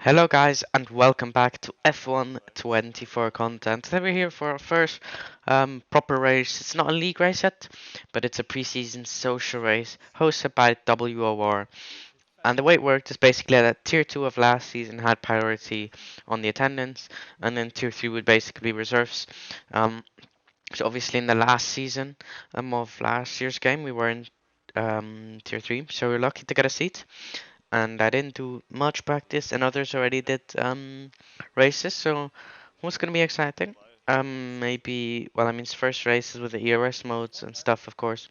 Hello guys and welcome back to F1 24 content. Today we're here for our first proper race. It's not a league race yet, but it's a preseason social race hosted by WOR. And the way it worked is basically that Tier 2 of last season had priority on the attendance, and then Tier 3 would basically be reserves. Um, so obviously in the last season of last year's game we were in Tier 3, so we we're lucky to get a seat, and I didn't do much practice, and others already did races, so what's gonna be exciting? Maybe, well, I mean, it's first races with the ERS modes and stuff, of course.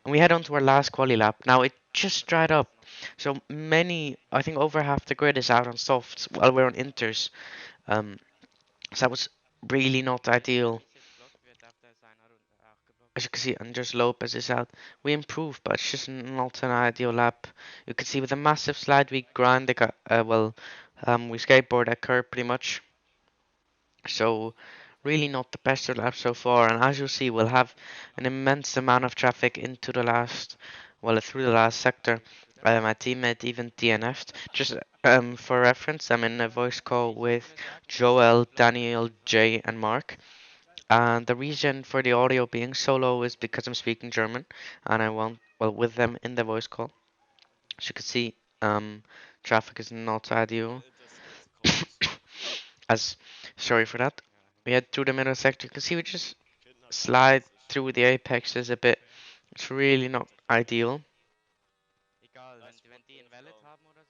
And we head on to our last quali lap. Now it just dried up, so many, I think over half the grid is out on softs while we're on inters. Um, so that was really not ideal. As you can see, Andres Lopez is out. We improved, but it's just not an ideal lap. You can see with a massive slide, we grind the, we skateboard that curve pretty much. So really not the best lap so far. And as you'll see, we'll have an immense amount of traffic into the last, well, through the last sector. My teammate even DNF'd. Just for reference, I'm in a voice call with Joel, Daniel, Jay, and Mark. And the reason for the audio being so low is because I'm speaking German and I want, well, with them in the voice call. As you can see, traffic is not ideal. As sorry for that. We head through the middle sector. You can see we just slide through the apexes a bit. It's really not ideal.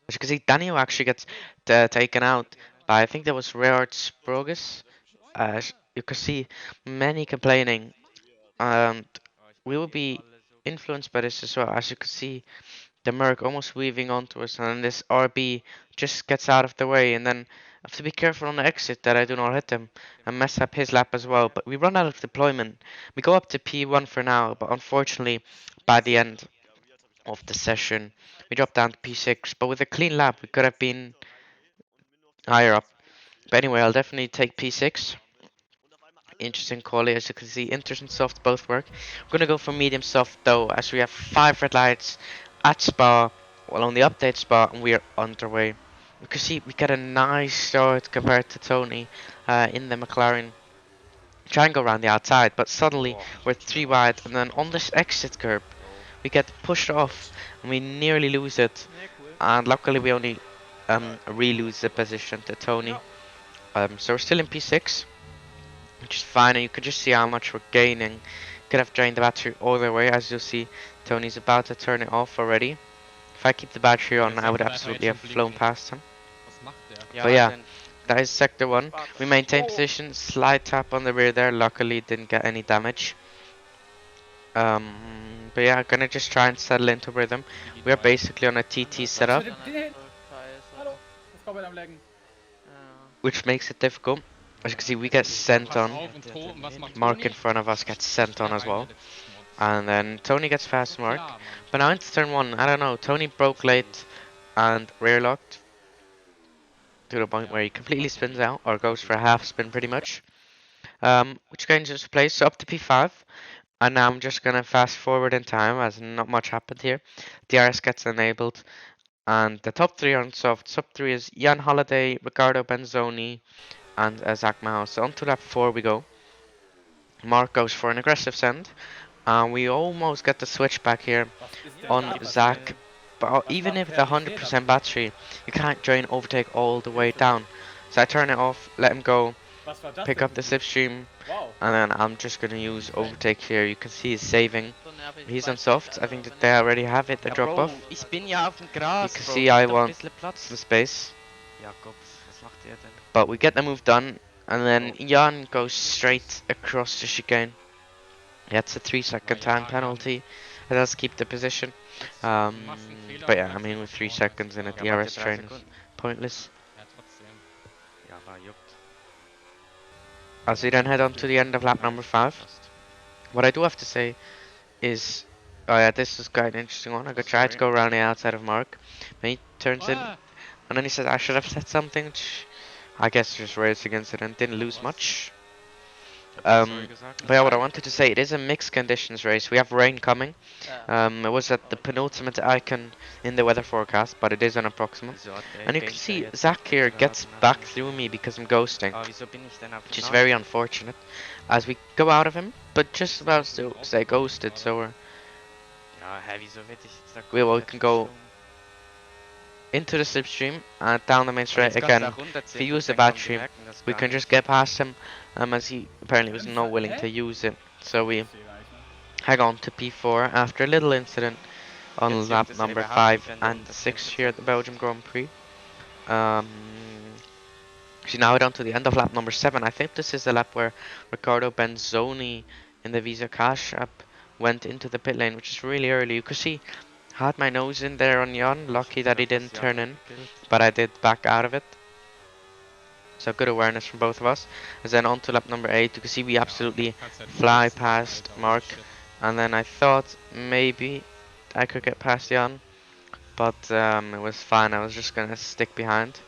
As you can see, Daniel actually gets taken out by, I think that was Reard Sprogus. You can see many complaining, and we will be influenced by this as well. As you can see, the Merc almost weaving onto us, and then this RB just gets out of the way, and then I have to be careful on the exit that I do not hit him and mess up his lap as well. But we run out of deployment. We go up to P1 for now, but unfortunately, by the end of the session, we drop down to P6. But with a clean lap, we could have been higher up. But anyway, I'll definitely take P6. Interesting quality, as you can see, inters and soft both work. We're gonna go for medium soft though, as we have 5 red lights at Spa, well, on the update Spa, and we are underway. You can see we get a nice start compared to Tony in the McLaren. Try and go around the outside, but suddenly we're 3 wide, and then on this exit curb we get pushed off and we nearly lose it. And luckily we only re-lose the position to Tony. So we're still in P6, which is fine, and you can just see how much we're gaining. Could have drained the battery all the way. As you'll see, Tony's about to turn it off already. If I keep the battery on, I would absolutely have flown past him. But yeah, that is sector 1. We maintain position, slide tap on the rear there. Luckily didn't get any damage. But yeah, gonna just try and settle into rhythm. We are basically on a TT setup, which makes it difficult. As you can see, we get sent on. Mark in front of us gets sent on as well. And then Tony gets fast Mark. But now into turn 1, I don't know. Tony broke late and rear locked to the point where he completely spins out, or goes for a half spin pretty much. Which changes place, so up to P5. And now I'm just gonna fast forward in time, as not much happened here. DRS gets enabled, and the top 3 on soft. Top 3 is Jan Holiday, Riccardo Benzoni, and Zach Maus. So on to lap 4 we go. Mark goes for an aggressive send, and we almost get the switch back here on Zach. But even if the 100% battery, you can't drain overtake all the way down. So I turn it off, let him go, pick up the slipstream, and then I'm just gonna use overtake here. You can see he's saving. He's on soft. I think that they already have it, the drop off. You can see I want some space. But we get the move done, and then Jan goes straight across the chicane. That's a 3-second time penalty. It does keep the position. But yeah, I mean, with 3 seconds in a DRS train is pointless. As we then head on to the end of lap number 5. What I do have to say is, oh yeah, this is quite an interesting one. I could try to go around the outside of Mark. But he turns in, and then he says I should have said something, which I guess just raised against it and didn't lose much. Um, but yeah, what I wanted to say, it is a mixed conditions race. We have rain coming. It was at the penultimate icon in the weather forecast, but it is an approximate. And you can see Zach here gets back through me because I'm ghosting, which is very unfortunate as we go out of him, but just about to stay ghosted, so we can go into the slipstream and down the main straight again. If we use the battery, we can just get past him, as he apparently was not willing to use it. So we hang on to P4 after a little incident on lap number 5 and 6 here at the Belgium Grand Prix. So now we're down to the end of lap number 7. I think this is the lap where Riccardo Benzoni in the Visa Cash app went into the pit lane, which is really early. You could see I had my nose in there on Jan, lucky that he didn't turn in, but I did back out of it. So good awareness from both of us. And then on to lap number 8, you can see we absolutely fly past Mark. And then I thought maybe I could get past Jan, but it was fine. I was just gonna stick behind.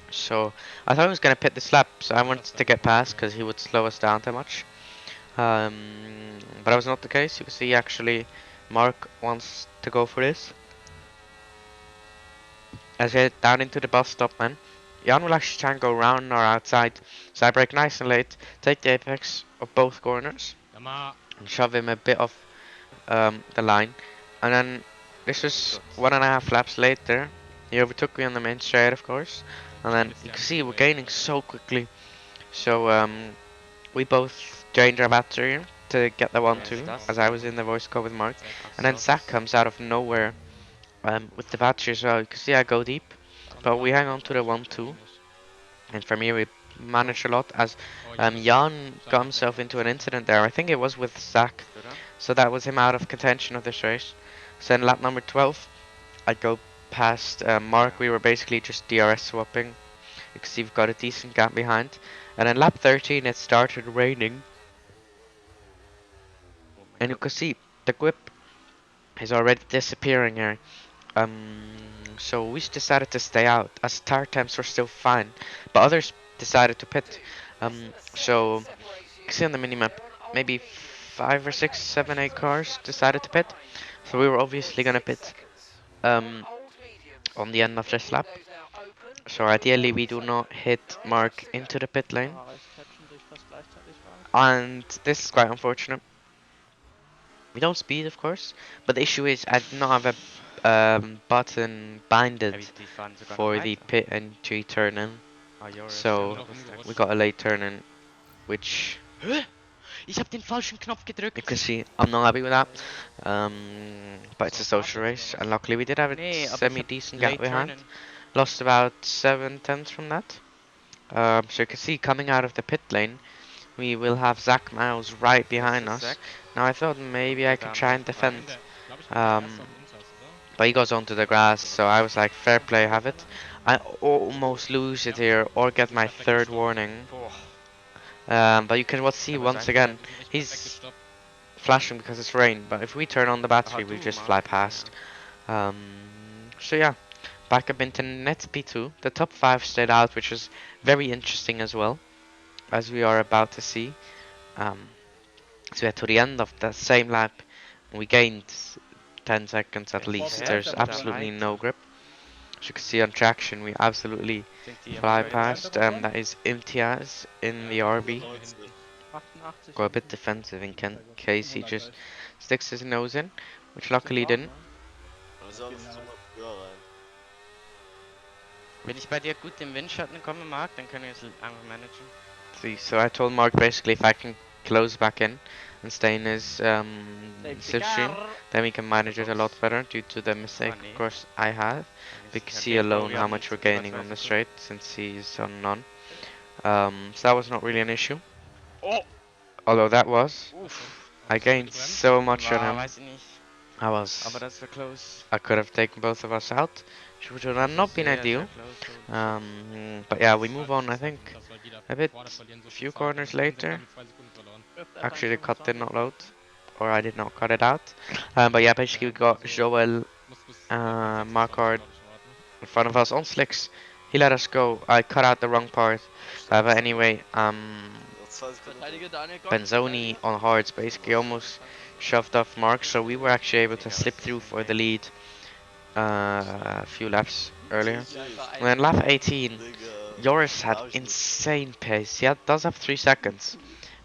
So I thought he was gonna pit this lap, so I wanted to get past because he would slow us down too much. But that was not the case. You can see actually Mark wants to go for this. As we head down into the bus stop, man. Jan will actually try and go round or outside, so I brake nice and late, take the apex of both corners, and shove him a bit off the line. And then this was 1.5 laps later. He overtook me on the main straight, of course, and then you can see we're gaining so quickly. So we both changed our battery to get the 1-2, as I was in the voice call with Mark, and then Zach comes out of nowhere with the battery as well. You can see I go deep, but we hang on to the 1-2, and for me we managed a lot as Jan got himself into an incident there. I think it was with Zach, so that was him out of contention of this race. So in lap number 12, I go past Mark. We were basically just DRS swapping. You can see we've got a decent gap behind. And in lap 13, it started raining, and you can see the grip is already disappearing here. So we decided to stay out as tire temps were still fine, but others decided to pit. So you can see on the minimap, maybe 5 or 6, 7, 8 cars decided to pit. So we were obviously gonna pit on the end of this lap. So ideally we do not hit Mark into the pit lane, and this is quite unfortunate. We don't speed, of course, but the issue is I do not have a button binded for the pit entry turn in, so we got a late turn in, which Ich habe den falschen Knopf gedrückt. you can see I'm not happy with that. But it's a social race, and luckily we did have a semi-decent gap behind. Lost about 7/10 from that. So you can see coming out of the pit lane, we will have Zach Miles right behind us. Now I thought maybe I could try and defend, but he goes onto the grass, so I was like, fair play, have it. I almost lose it here or get my third warning. But you can see once again, he's flashing because it's rain, but if we turn on the battery, we just fly past. So yeah, back up into net P2. The top 5 stayed out, which is very interesting as well, as we are about to see. So yeah, to the end of the same lap, we gained 10 seconds at least. There's absolutely no grip. As you can see on traction, we absolutely fly past. That is Imtiaz in the RB. Go a bit defensive in case he just sticks his nose in, which luckily didn't. Wenn ich bei dir gut im Windschatten komme, Marc, dann können wir es einfach managen. See, so I told Mark basically if I can close back in and stay in his slipstream, then we can manage it a lot better due to the mistake, of course, I have. We can see alone how much we're gaining on the straight since he's on none. So that was not really an issue. Although that was. I gained so much on him. I could have taken both of us out, which would have not been ideal. But yeah, we move on, I think, a few corners later. Actually, the cut did not load, or I did not cut it out. But yeah, basically we got Joel Marquardt in front of us on slicks. He let us go. I cut out the wrong part. But anyway, Benzoni on hards basically almost shoved off Mark, so we were actually able to slip through for the lead a few laps earlier. And then lap 18, Joris had insane pace. Does have 3 seconds.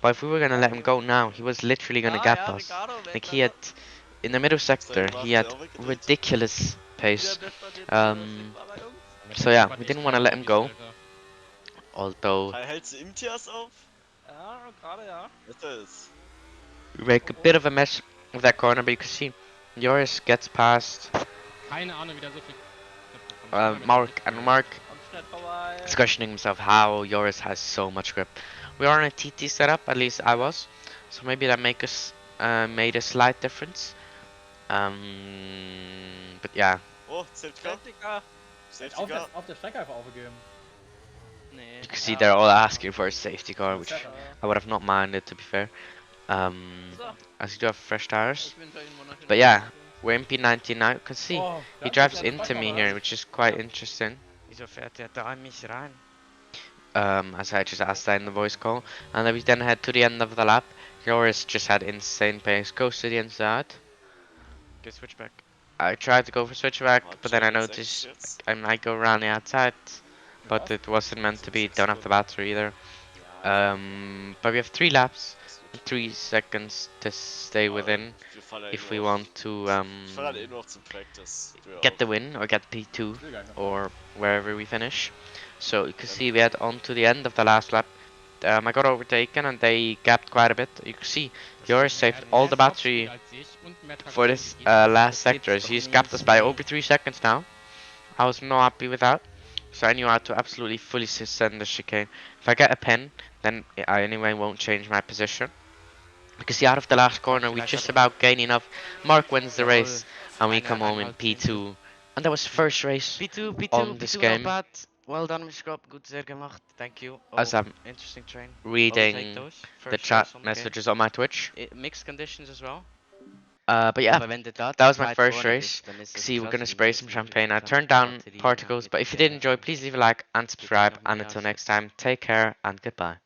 But if we were gonna let him go now, he was literally gonna gap us. Like he had, in the middle sector, he had ridiculous pace. So yeah, we didn't want to let him go. Although we make a bit of a mess of that corner, but you can see Joris gets past Mark, and Mark is questioning himself how Joris has so much grip. We are on a TT setup, at least I was, so maybe that made a slight difference. But yeah. You can see they're all asking for a safety car, which I would have not minded, to be fair. As you do have fresh tires. But yeah, we're in P19 now. You can see he drives into me here, which is quite interesting. Wieso fährt der da in mich rein? As I just asked that in the voice call. And then we then head to the end of the lap. Joris just had insane pace. Goes to the inside. Okay, switch back. I tried to go for switchback, but then I noticed I might go around the outside. But it wasn't meant to be. Don't have the battery either. But we have 3 laps, 3 seconds to stay within if we want to get the win or get P2 or wherever we finish. So you can see we had on to the end of the last lap. I got overtaken and they gapped quite a bit. You can see Joris saved all the battery for this last sector. He's gapped us by over 3 seconds now. I was not happy with that. So I knew I had to absolutely fully send the chicane. If I get a pin, then I anyway won't change my position. Because out of the last corner, we just about gain enough. Mark wins the race, and we come home in P2. And that was the first race on this game. Not bad. Well done, Mr. Scott. Good, sehr gemacht. Thank you. As I'm interesting train. reading the chat messages on my Twitch. Mixed conditions as well. But yeah, that was my first race. See, we're gonna spray some champagne. I turned down particles, but if you did enjoy, please leave a like and subscribe. And until next time, take care and goodbye.